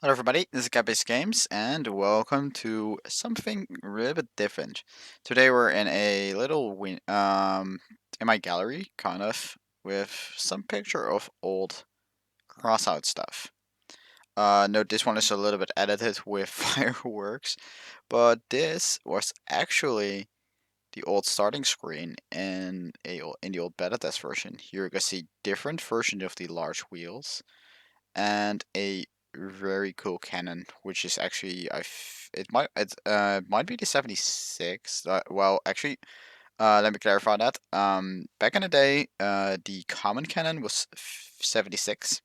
Hello everybody, this is Gabby's Games, and welcome to something a little bit different. Today we're in a little in my gallery, kind of, with some picture of old Crossout stuff. Note this one is a little bit edited with fireworks, but this was actually the old starting screen in the old beta test version. Here you can see different versions of the large wheels and a very cool cannon, which is actually it might be the 76. Well, actually, let me clarify that. Back in the day, the common cannon was 76,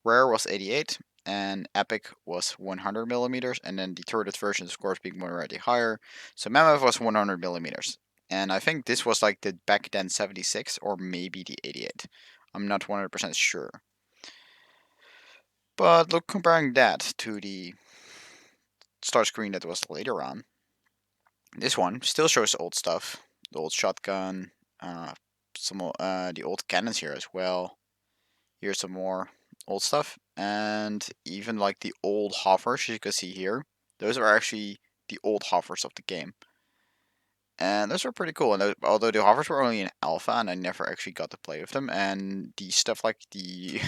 rare was 88, and epic was 100 millimeters, and then the turret version, of course, being already higher. So mammoth was 100 millimeters, and I think this was like the back then 76 or maybe the 88. I'm not 100% sure. But look, comparing that to the start screen that was later on, this one still shows old stuff. The old shotgun, uh, the old cannons here as well. Here's some more old stuff, and even like the old hovers you can see here. Those are actually the old hovers of the game, and those are pretty cool. And although the hovers were only in alpha, and I never actually got to play with them, and the stuff like the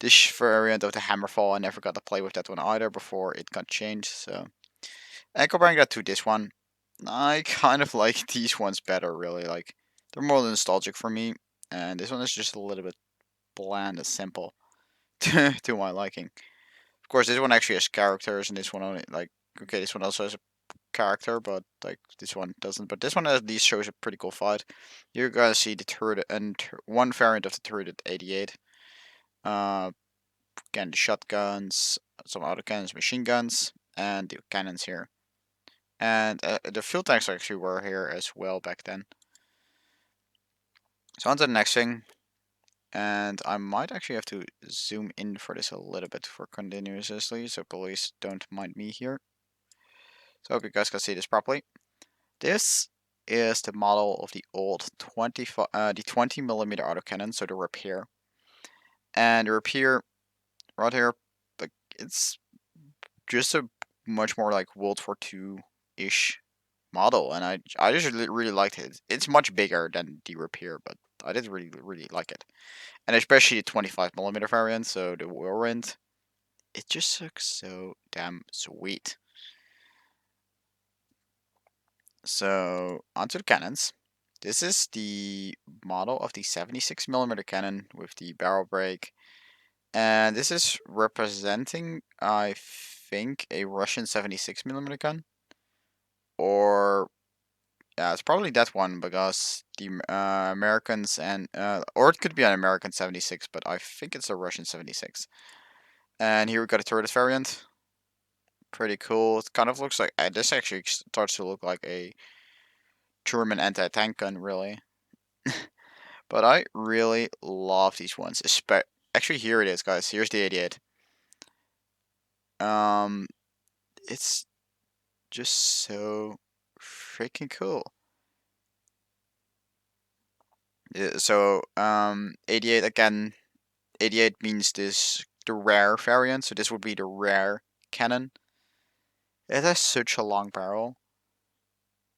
this variant of the hammerfall, I never got to play with that one either before it got changed. So, and comparing that to this one, I kind of like these ones better. Really, like they're more nostalgic for me, and this one is just a little bit bland and simple to my liking. Of course, this one actually has characters, and this one only like okay, this one also has a character, but like this one doesn't. But this one at least shows a pretty cool fight. You're gonna see the turret and one variant of the turret at 88. Uh, Again, the shotguns, some autocannons, machine guns, and the cannons here. And the field tanks actually were here as well back then. So on to the next thing. And I might actually have to zoom in for this a little bit for continuously, so please don't mind me here. So I hope you guys can see this properly. This is the model of the old 20 millimeter autocannon, so the repair. And the repair right here, like it's just a much more like World War II ish model, and I just really liked it. It's much bigger than the repair, but I did really like it, and especially the 25 millimeter variant. So the whirlwind, it just looks so damn sweet. So onto the cannons. This is the model of the 76 millimeter cannon with the barrel brake, and this is representing, I think, a Russian 76 millimeter gun, or yeah, it's probably that one because the Americans or it could be an American 76, but I think it's a Russian 76. And here we got a turret variant. Pretty cool. It kind of looks like this actually starts to look like a German anti-tank gun, really. But I really love these ones. Actually, here it is, guys. Here's the 88. Um, it's just so freaking cool. Yeah, so 88 again. 88 means the rare variant, so this would be the rare cannon. It has such a long barrel,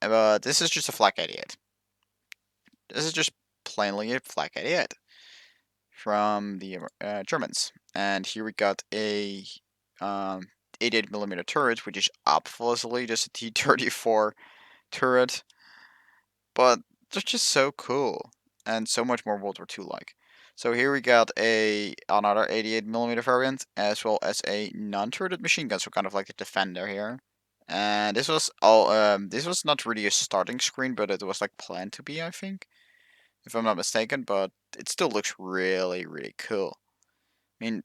but this is just a flak 88. This is just plainly a flak 88 from the Germans. And here we got a um, 88 millimeter turret, which is obviously just a T-34 turret, but they're just so cool and so much more World War II like. So here we got another 88 millimeter variant, as well as a non-turreted machine gun, so kind of like the Defender here. And this was not really a starting screen, but it was like planned to be, I think, if I'm not mistaken. But it still looks really cool. I mean,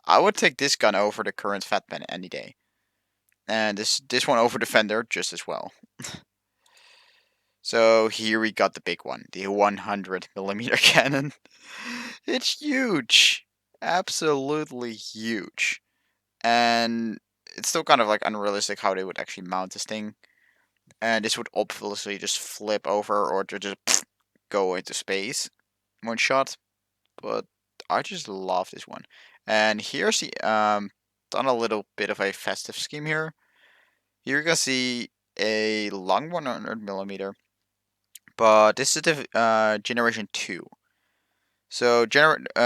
I would take this gun over the current Fat Pen any day, and this one over Defender just as well. So here we got the big one, the 100 millimeter cannon. It's huge, absolutely huge, and it's still kind of like unrealistic how they would actually mount this thing. And this would obviously just flip over or to just go into space one shot. But I just love this one. And here's the done a little bit of a festive scheme here. Here you can see a long 100mm, but this is the generation 2. So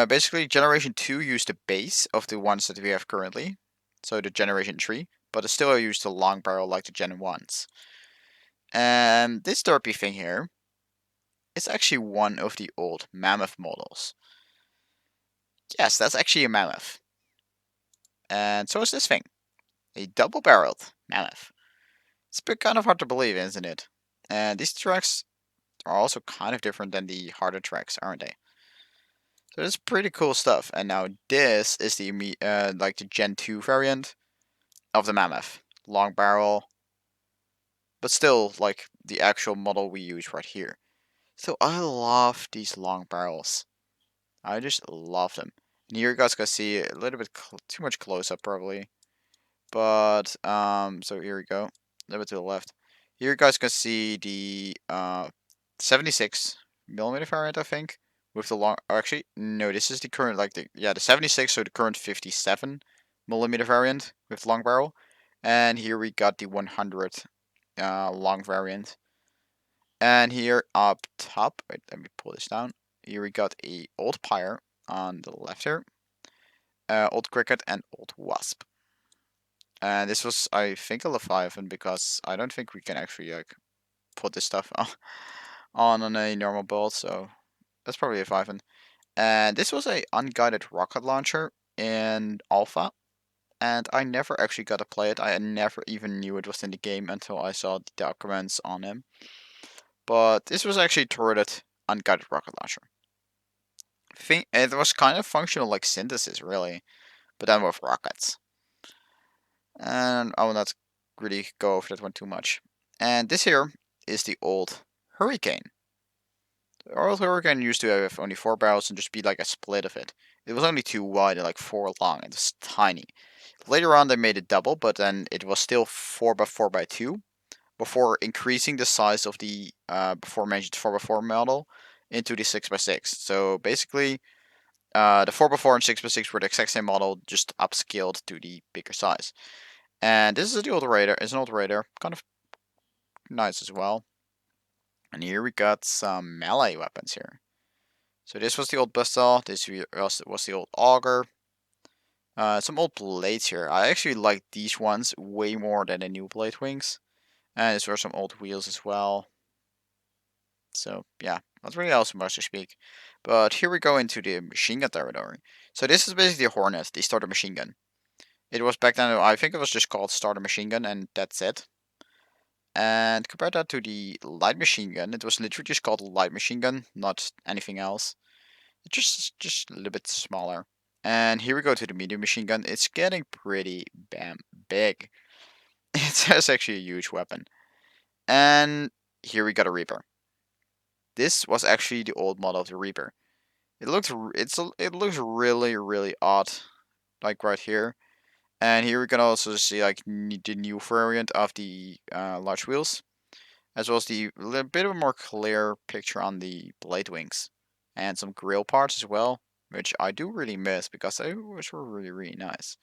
basically generation 2 used the base of the ones that we have currently, so the generation 3, but it still used the long barrel like the gen 1s. And this derpy thing here is actually one of the old mammoth models. Yes, that's actually a mammoth. And so is this thing, a double-barreled mammoth. It's a bit kind of hard to believe, isn't it? And these tracks are also kind of different than the harder tracks, aren't they? So it's pretty cool stuff. And now this is the like the Gen 2 variant of the mammoth, long barrel, but still like the actual model we use right here. So I love these long barrels. I just love them. And here you guys can see a little bit too much close up probably. But so here we go. A little bit to the left. Here you guys can see the 76mm variant, I think, with the long. Oh, actually, no, this is the current the 76, so the current 57mm variant with long barrel, and here we got the 100 long variant. And here up top, wait, let me pull this down. Here we got a old pyre on the left here, old cricket, and old wasp. And this was, I think, a Leviathan because I don't think we can actually like put this stuff on a normal build, so that's probably a Leviathan. And this was a unguided rocket launcher in Alpha, and I never actually got to play it. I never even knew it was in the game until I saw the documents on him. But this was actually turreted unguided rocket launcher. It was kind of functional like synthesis, really, but then with rockets. And I will not really go over that one too much. And this here is the old Hurricane. The old Hurricane used to have only 4 barrels and just be like a split of it. It was only 2 wide and like 4 long. It was tiny. Later on they made it double, but then it was still 4x4x2 before increasing the size of the before mentioned 4x4 model into the 6x6. So basically, the 4x4 and 6x6 were the exact same model, just upscaled to the bigger size. And this is the old Raider. It's an old Raider, kind of nice as well. And here we got some melee weapons here. So this was the old Buzzsaw. This was the old Auger. Some old blades here. I actually like these ones way more than the new blade wings. And these were some old wheels as well. So yeah, not really else much to speak. But here we go into the machine gun territory. So this is basically a Hornet, the starter machine gun. It was back then, I think it was just called starter machine gun, and that's it. And compare that to the light machine gun, it was literally just called light machine gun, not anything else. It's just a little bit smaller. And here we go to the medium machine gun. It's getting pretty big. It's actually a huge weapon. And here we got a Reaper. This was actually the old model of the Reaper. It looks really odd, like right here. And here we can also see like the new variant of the large wheels, as well as the little bit of a more clear picture on the blade wings, and some grill parts as well, which I do really miss because they were really nice.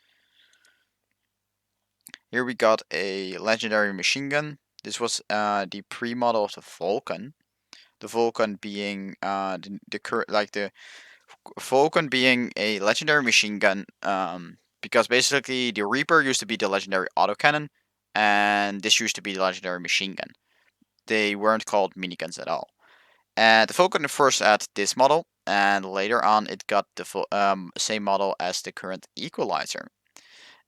Here we got a legendary machine gun. This was the pre-model of the Vulcan. The Vulcan being the Vulcan being a legendary machine gun. Because basically the Reaper used to be the legendary autocannon, and this used to be the legendary machine gun. They weren't called miniguns at all. And the Vulcan first had this model, and later on it got the same model as the current Equalizer.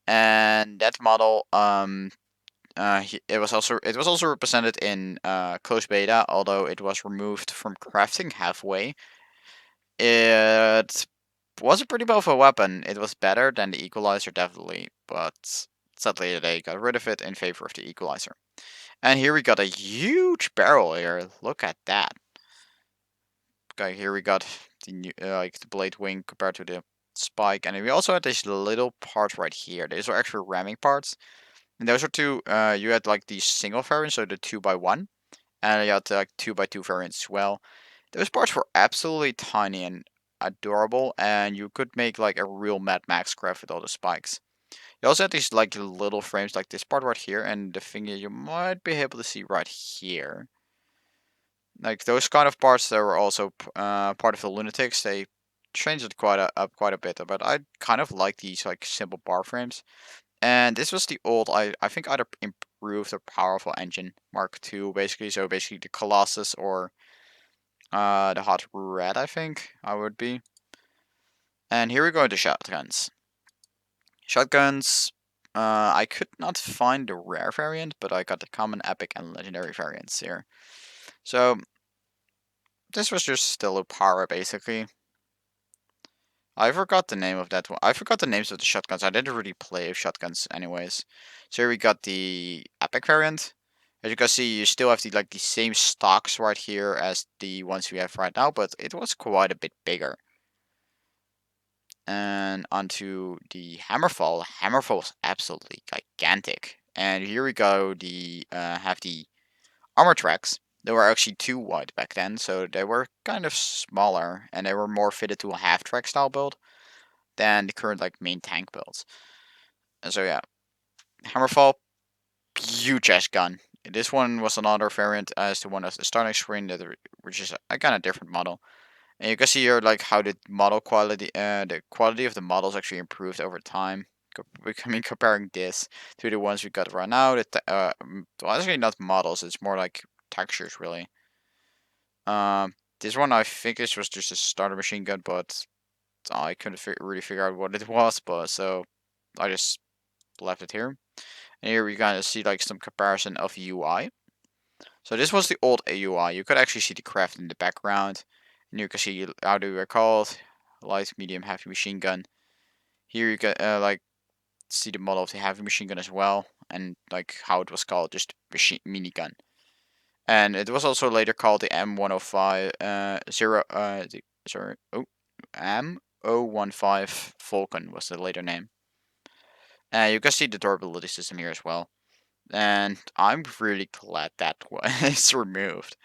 And that model, it was also represented in closed beta, although it was removed from crafting halfway. It was a pretty powerful weapon. It was better than the Equalizer, definitely, but sadly they got rid of it in favor of the Equalizer. And here we got a huge barrel here. Look at that. Okay, here we got the new, like the blade wing compared to the spike, and we also had this little part right here. These are actually ramming parts, and those are two. You had like these single variants, so the 2x1, and you had like 2x2 variants as well. Those parts were absolutely tiny and adorable, and you could make like a real Mad Max craft with all the spikes. You also had these like little frames like this part right here, and the thing you might be able to see right here. Like those kind of parts that were also part of the Lunatics, they changed it up quite a bit. But I kind of like these like simple bar frames. And this was the old, I think either improved or powerful engine Mark II basically. So basically the Colossus or the Hot Red, I think I would be. And here we go to shotguns. Shotguns, I could not find the rare variant, but I got the common, epic, and legendary variants here. So this was just still a power basically. I forgot the name of that one. I forgot the names of the shotguns. I didn't really play with shotguns anyways. So here we got the epic variant. As you can see, you still have the same stocks right here as the ones we have right now, but it was quite a bit bigger. And onto the Hammerfall. Hammerfall was absolutely gigantic. And here we go. The have the armor tracks. They were actually too wide back then, so they were kind of smaller, and they were more fitted to a half track style build than the current main tank builds. And so yeah, Hammerfall, huge ass gun. This one was another variant as the one as the starting screen, which is a kind of different model. And you can see here how the model quality, the quality of the models actually improved over time. I mean, comparing this to the ones we got right now, well, actually not models, it's more like textures really. This one I think this was just a starter machine gun, but I couldn't really figure out what it was, but so I just left it here. And here we kind of see some comparison of UI. So this was the old AUI. You could actually see the craft in the background, and you can see how they were called: light, medium, heavy machine gun. Here you can see the model of the heavy machine gun as well, and how it was called, just minigun. And it was also later called the M105 M015 Falcon was the later name. You can see the durability system here as well. And I'm really glad that is removed.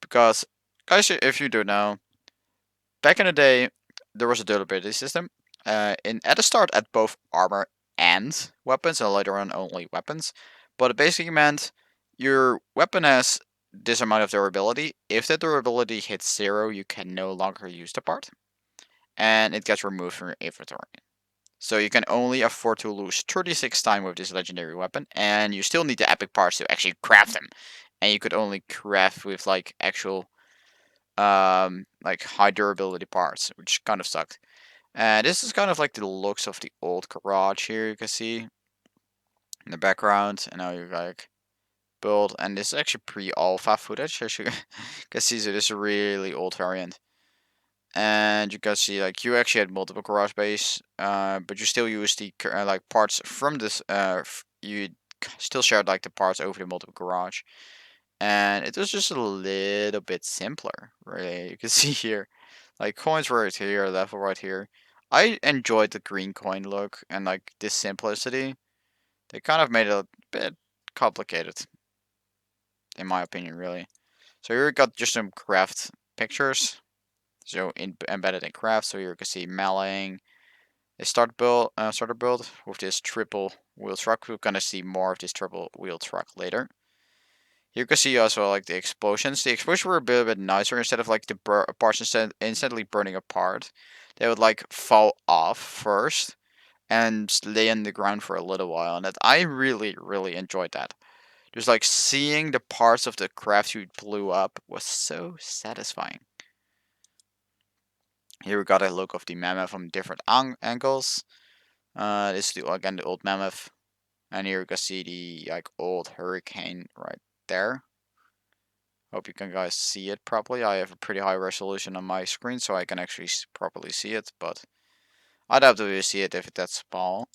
Because, guys, if you don't know, back in the day, there was a durability system. At the start, at both armor and weapons, and later on only weapons. But it basically meant your weapon has this amount of durability. If the durability hits 0, you can no longer use the part, and it gets removed from your inventory. So you can only afford to lose 36 time with this legendary weapon, and you still need the epic parts to actually craft them. And you could only craft with actual high durability parts, which kind of sucked. And this is kind of like the looks of the old garage here. You can see in the background, and now you build, and this is actually pre-alpha footage, as you can see. So this is a really old variant. And you can see you actually had multiple garage bays, but you still use the parts from this. You still shared the parts over the multiple garage, and it was just a little bit simpler. Right, you can see here, coins right here, level right here. I enjoyed the green coin look and this simplicity. They kind of made it a bit complicated, in my opinion, really. So here we got just some craft pictures. So embedded in craft. So here you can see meleeing a starter build with this triple wheel truck. We're gonna see more of this triple wheel truck later. You can see also the explosions. The explosions were a bit nicer. Instead of the parts instantly burning apart, they would fall off first and lay in the ground for a little while. And that I really enjoyed that. Just seeing the parts of the craft you blew up was so satisfying. Here we got a look of the mammoth from different angles. This is again the old mammoth, and here you can see the old hurricane right there. Hope you can guys see it properly. I have a pretty high resolution on my screen, so I can actually properly see it, but I doubt that you see it if it's that small.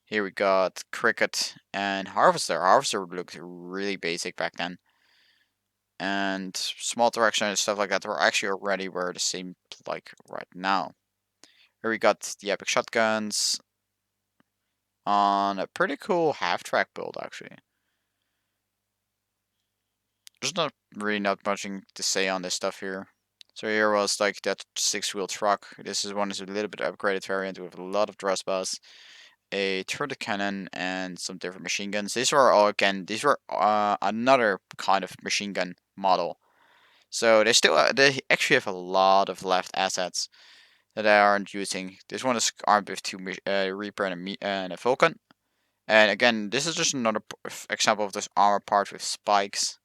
Here we got cricket and harvester. Harvester looked really basic back then, and small direction and stuff like that were actually already were the same right now. Here we got the epic shotguns on a pretty cool half-track build, actually. There's not much to say on this stuff here. So here was that 6-wheel truck. This is one is a little bit upgraded variant with a lot of dress bus. a turret cannon, and some different machine guns. These were all these were another kind of machine gun model. So they actually have a lot of left assets that they aren't using. This one is armed with two Reaper and a Vulcan. And again, this is just another example of this armor part with spikes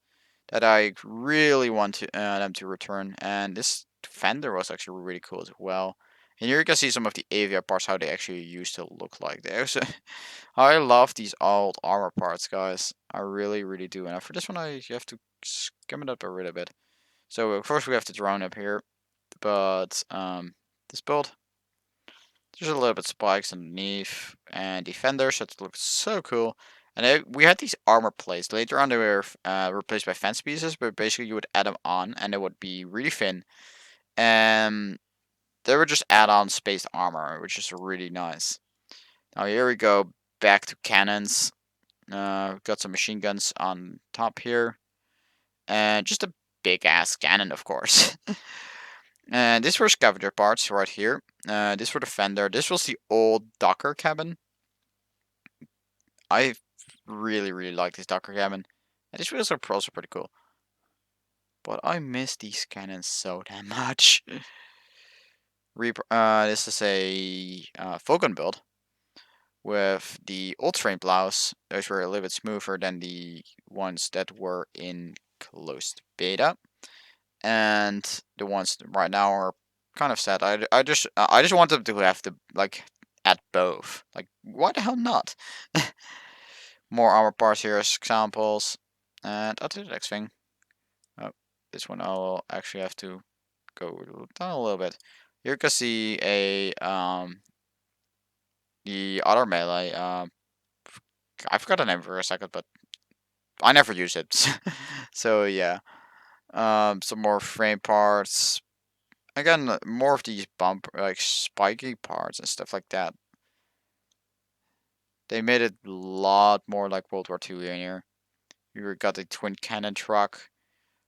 that I really want them to return. And this fender was actually really cool as well. And here you can see some of the aviar parts, how they actually used to look like. I love these old armor parts, guys. I really, really do. And for this one, you have to skim it up a little bit. So of course we have the drone up here, but this build, there's a little bit spikes underneath and defenders, so it looks so cool. And we had these armor plates. Later on, they were replaced by fence pieces, but basically you would add them on, and they would be really thin. And they were just add-on spaced armor, which is really nice. Now here we go, back to cannons. We've got some machine guns on top here, and just a big ass cannon, of course. And these were scavenger parts right here. This for the fender. This was the old Docker cabin. I really, really like this Docker cabin. And these wheels are also pretty cool. But I miss these cannons so damn much. This is a Vulcan build with the old frame plows. Those were a little bit smoother than the ones that were in closed beta. And the ones right now are kind of sad. I just want them to have the at both. Like, why the hell not? More armor parts here as examples, and I'll do the next thing. Oh, this one I'll actually have to go down a little bit. Here you can see the other melee. I forgot the name for a second, but I never use it. So yeah. Some more frame parts. Again, more of these spiky parts and stuff like that. They made it a lot more like World War II in here. You got the twin cannon truck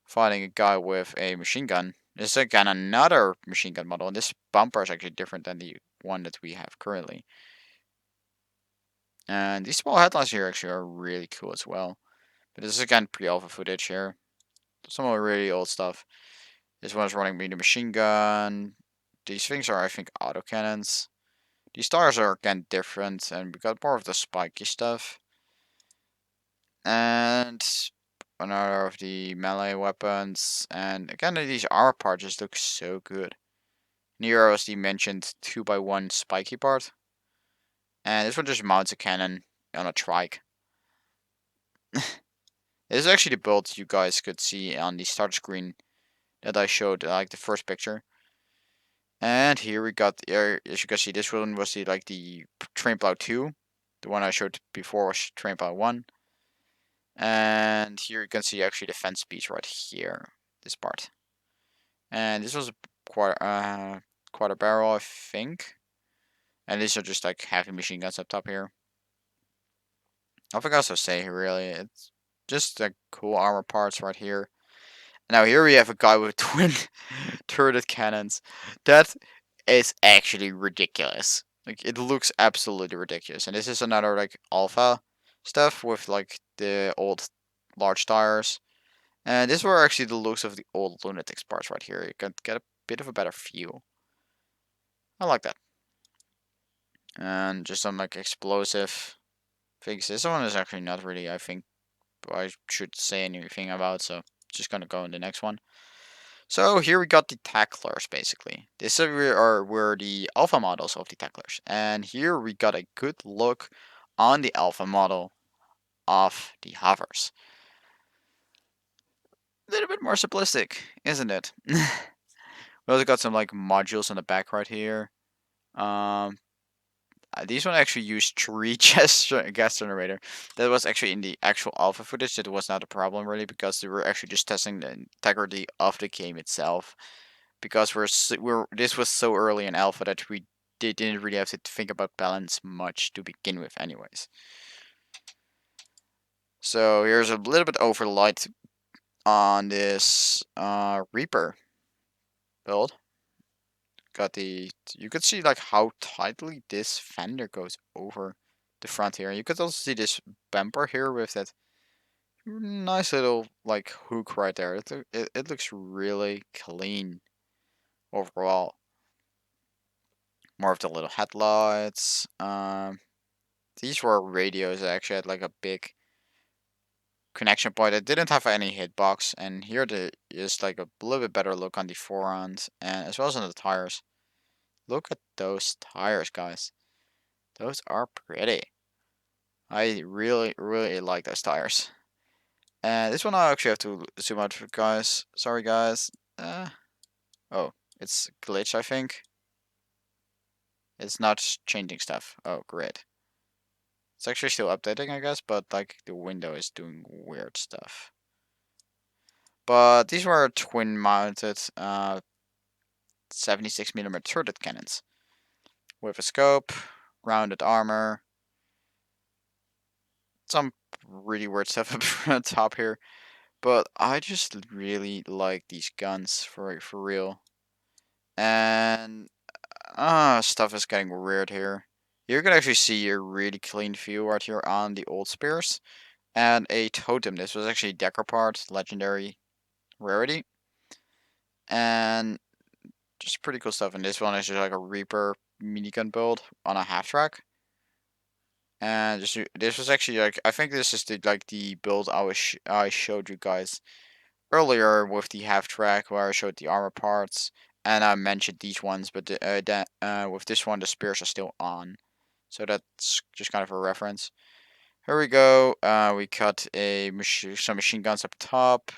fighting a guy with a machine gun. This is again another machine gun model, and this bumper is actually different than the one that we have currently. And these small headlights here actually are really cool as well. But this is again pre-alpha footage here. Some of the really old stuff. This one is running me the machine gun. These things are, I think, autocannons. These stars are again different, and we got more of the spiky stuff. And another of the melee weapons. And again, these armor parts just look so good. Nero is the mentioned 2x1 spiky part. And this one just mounts a cannon on a trike. This is actually the build you guys could see on the start screen that I showed, like the first picture. And here we got, as you can see, this one was the Train Plow 2. The one I showed before was Train Plow 1. And here you can see actually the fence piece right here, this part. And this was a quarter barrel, I think. And these are just like heavy machine guns up top here. Nothing else to say here, really. It's just like cool armor parts right here. Now here we have a guy with twin turret cannons. That is actually ridiculous. Like, it looks absolutely ridiculous. And this is another like alpha stuff with like the old large tires. And these were actually the looks of the old Lunatics parts right here. You can get a bit of a better feel. I like that. And just some like explosive things. This one is actually not really, I think, I should say anything about, so just gonna go in the next one. So here we got the tacklers, basically. This were the alpha models of the tacklers. And here we got a good look on the alpha model of the hovers. A little bit more simplistic, isn't it? We also got some like modules on the back right here. These one actually used 3 gas generator. That was actually in the actual alpha footage. That was not a problem really, because they were actually just testing the integrity of the game itself. Because this was so early in alpha that they didn't really have to think about balance much to begin with, anyways. So here's a little bit overlight on this Reaper build. You could see like how tightly this fender goes over the front here. You could also see this bumper here with that nice little like hook right there. It looks really clean overall. More of the little headlights. These were radios that actually had like a big connection point. It didn't have any hitbox, and here there is like a little bit better look on the forends and as well as on the tires. Look at those tires, guys. Those are pretty. I really, really like those tires. And this one I actually have to zoom out for guys. Sorry, guys. Oh, it's glitched, I think. It's not changing stuff. Oh, great. It's actually still updating, I guess, but like the window is doing weird stuff. But these were twin-mounted 76mm turret cannons with a scope, rounded armor, some really weird stuff up on top here. But I just really like these guns for real. And stuff is getting weird here. You can actually see a really clean view right here on the old spears. And a totem. This was actually Decker part, legendary rarity. And just pretty cool stuff. And this one is just like a Reaper minigun build on a half track. And this was actually like, I think this is the build I showed you guys earlier with the half track where I showed the armor parts and I mentioned these ones, but with this one the spears are still on, so that's just kind of a reference. Here we go. We cut some machine guns up top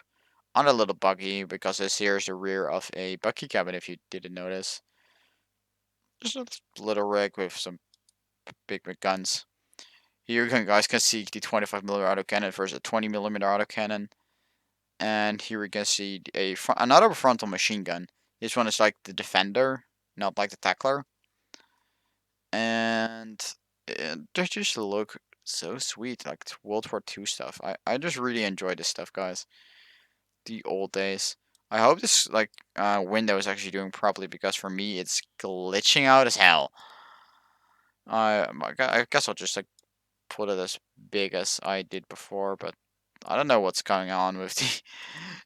on a little buggy because this here is the rear of a buggy cabin. If you didn't notice, just a little rig with some big guns. Here you guys can see the 25mm autocannon versus a 20mm autocannon. And here we can see another frontal machine gun. This one is like the Defender, not like the Tackler. And they just look so sweet, like World War II stuff. I just really enjoy this stuff, guys. The old days. I hope this window is actually doing properly because for me it's glitching out as hell. I guess I'll just like put it as big as I did before, but I don't know what's going on with the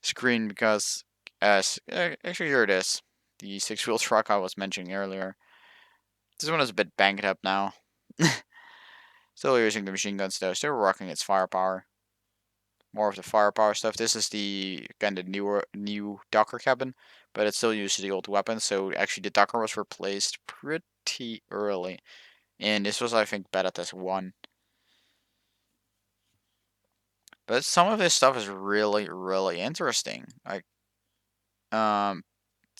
screen because actually here it is, the six-wheel truck I was mentioning earlier. This one is a bit banged up now. Still using the machine guns though, still rocking its firepower. More of the firepower stuff. This is the new Docker cabin, but it still uses the old weapons. So actually the Docker was replaced pretty early, and this was I think beta test 1. But some of this stuff is really, really interesting. Like,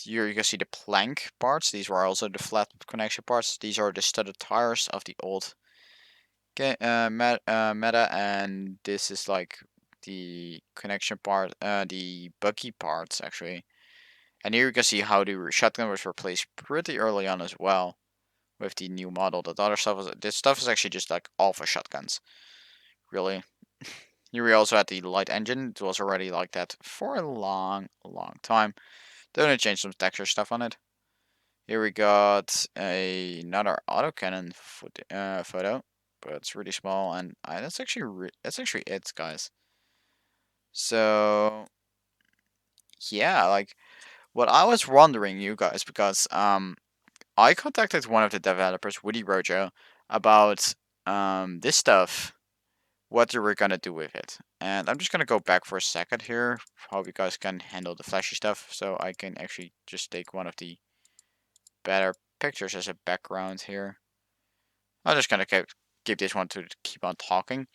here you can see the plank parts. These were also the flat connection parts. These are the studded tires of the old meta, and this is like the connection part, the buggy parts actually. And here you can see how the shotgun was replaced pretty early on as well with the new model. This stuff is actually just like alpha shotguns, really. Here we also had the light engine. It was already like that for a long, long time. They only changed some texture stuff on it. Here we got another autocannon photo, but it's really small, and that's actually it, guys. So yeah, like what I was wondering, you guys, because I contacted one of the developers, Woody Rojo, about this stuff, what they were gonna do with it. And I'm just gonna go back for a second here. Hope you guys can handle the flashy stuff, so I can actually just take one of the better pictures as a background here. I'm just gonna keep this one to keep on talking.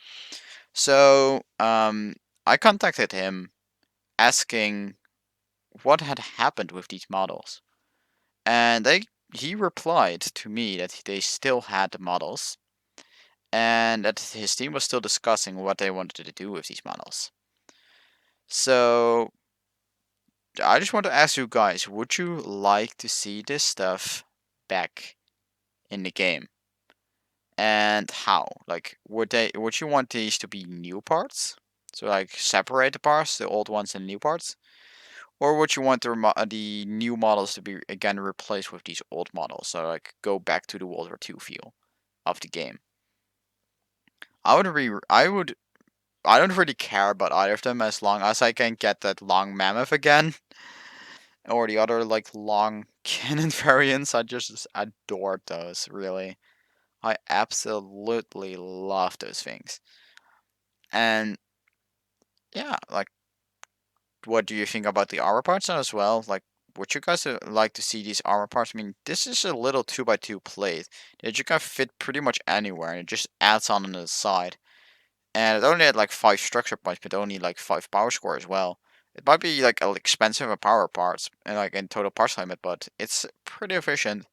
So I contacted him asking what had happened with these models, and he replied to me that they still had the models and that his team was still discussing what they wanted to do with these models. So I just want to ask you guys, would you like to see this stuff back in the game? And how? Like, would you want these to be new parts? So like separate the parts, the old ones and new parts? Or would you want the new models to be again replaced with these old models? So like go back to the World War II feel of the game. I don't really care about either of them as long as I can get that long mammoth again or the other like long cannon variants. I just adore those. Really, I absolutely love those things. And yeah, like, what do you think about the armor parts now as well? Like, would you guys like to see these armor parts? I mean, this is a little 2x2 plate that you can fit pretty much anywhere, and it just adds on the side. And it only had like 5 structure points, but only like 5 power score as well. It might be like expensive in power parts and like in total parts limit, but it's pretty efficient.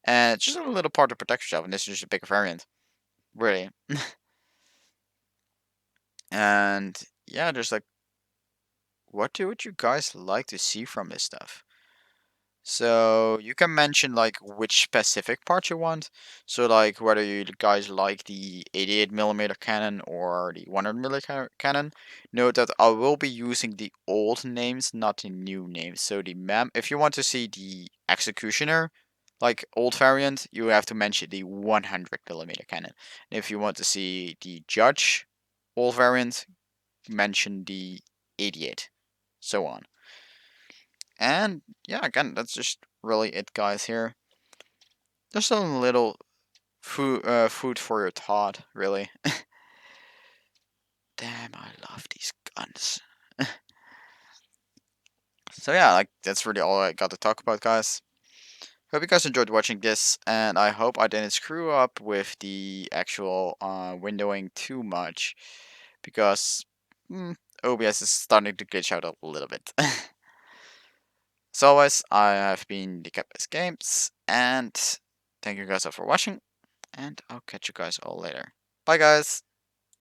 And it's just a little part to protect yourself, and this is just a bigger variant, really. And yeah, just like, would you guys like to see from this stuff? So you can mention like which specific part you want. So like whether you guys like the 88 millimeter cannon or the 100 millimeter cannon. Note that I will be using the old names, not the new names. So the if you want to see the executioner, like old variant, you have to mention the 100 millimeter cannon. And if you want to see the judge, old variant, mention the 88, so on. And yeah, again, that's just really it, guys. Here, just a little food for your thought, really. Damn, I love these guns. So yeah, like that's really all I got to talk about, guys. Hope you guys enjoyed watching this, and I hope I didn't screw up with the actual windowing too much, because OBS is starting to glitch out a little bit. As always, I have been the Capes Games, and thank you guys all for watching, and I'll catch you guys all later. Bye, guys!